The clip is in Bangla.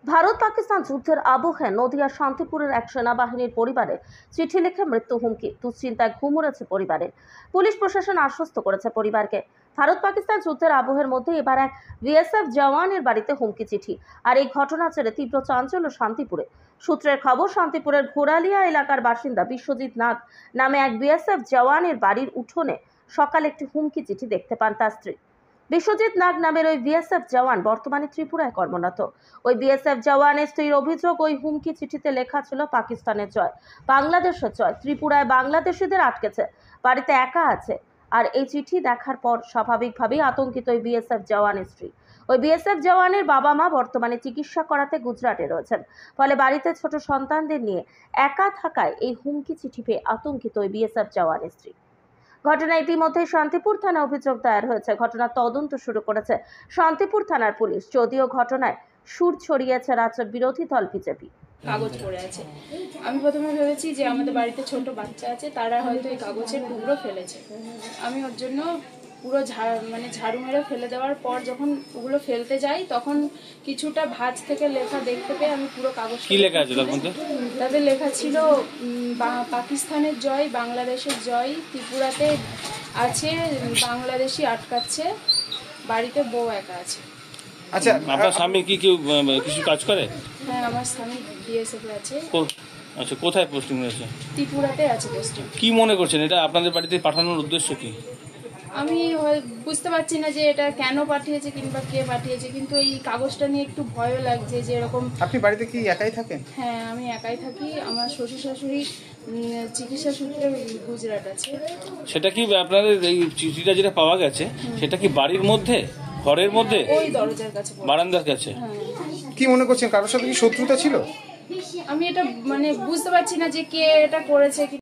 ভারত পাকিস্তান যুদ্ধের আবহে নদিয়া শান্তিপুরের এক সেনাবাহিনীর পরিবারে চিঠি লিখে মৃত্যু হুমকি। দুশ্চিন্তায় ঘুম উড়েছে পরিবারের। পুলিশ প্রশাসন আশ্বস্ত করেছে পরিবারকে। ভারত পাকিস্তান যুদ্ধের আবহের মধ্যে এবার এক বিএসএফ জওয়ানের বাড়িতে হুমকি চিঠি। আর এই ঘটনা ছেড়ে তীব্র চাঞ্চল্য শান্তিপুরে। সূত্রের খবর, শান্তিপুরের ঘোরালিয়া এলাকার বাসিন্দা বিশ্বজিৎ নাগ নামে এক বিএসএফ জওয়ানের বাড়ির উঠোনে সকালে একটি হুমকি চিঠি দেখতে পান তার স্ত্রী। বিশ্বজিৎ নাগ নামের ওই বিএসএফ জওয়ান বর্তমানে ত্রিপুরায় কর্মরত। ওই বিএসএফ জওয়ানের স্ত্রীর অভিযোগ, ওই হুমকি চিঠিতে লেখা ছিল পাকিস্তানের জয়, বাংলাদেশের জয়। ত্রিপুরায় বাংলাদেশিদের আটকেছে, বাড়িতে একা আছে। আর এই চিঠি দেখার পর স্বাভাবিকভাবেই আতঙ্কিত ওই বিএসএফ জওয়ানের স্ত্রী। ওই বিএসএফ জওয়ানের বাবা মা বর্তমানে চিকিৎসা করাতে গুজরাটে রয়েছেন। ফলে বাড়িতে ছোট সন্তানদের নিয়ে একা থাকায় এই হুমকি চিঠি পেয়ে আতঙ্কিত ওই বিএসএফ জওয়ানের স্ত্রী। ঘটনা ইতিমধ্যে শান্তিপুর থানায় অভিযোগ দায়ের হয়েছে। ঘটনার তদন্ত শুরু করেছে শান্তিপুর থানার পুলিশ। যদিও ঘটনায় সুর ছড়িয়েছে রাজ্যের বিরোধী দল বিজেপি। কাগজ পড়ে আছে। আমি প্রথমে ভেবেছি যে আমাদের বাড়িতে ছোট বাচ্চা আছে, তারা হয়তো এই কাগজের টুকরো ফেলেছে। আমি ওর জন্য পুরো ঝাড়ু মেরে ফেলে দেওয়ার পর যখন ওগুলো ফেলতে যাই, তখন কিছুটা ভাঁজ থেকে লেখা দেখতে পেয়ে আমি পুরো কাগজ। কি লেখা আছে তার মধ্যে? তাদের লেখা ছিল পাকিস্তানের জয়, বাংলাদেশের জয়, ত্রিপুরাতে আছে বাংলাদেশি আটকাচ্ছে, বাড়িতে বউ একা আছে। আচ্ছা, আপনার স্বামী কি কিছু কাজ করে? হ্যাঁ, আমার স্বামী বিএসএফ আছে। আচ্ছা, কোথায় পোস্টিং হয়েছে? ত্রিপুরাতে আছে পোস্টিং। কি মনে করছেন, এটা আপনাদের বাড়িতে পাঠানোর উদ্দেশ্য কি? আমি বুঝতে পারছি না যে এটা কেন পাঠিয়েছে কিংবা কে পাঠিয়েছে, কিন্তু এই কাগজটা নিয়ে একটু ভয়ও লাগছে যে এরকম। আপনি বাড়িতে কি একাই থাকেন? হ্যাঁ, আমি একাই থাকি। আমার শ্বশুর শাশুড়ি চিকিৎসা সূত্রে গুজরাট আছে। সেটা কি আপনাদের এই চিঠিটা যেটা পাওয়া গেছে, সেটা কি বাড়ির মধ্যে, ঘরের মধ্যে, ওই দরজার কাছে, বারান্দার কাছে? হ্যাঁ। কি মনে করছেন, কারোর সাথে কি শত্রুতা ছিল? আমি এটা বুঝতে পারছি না যে কে এটা করেছে।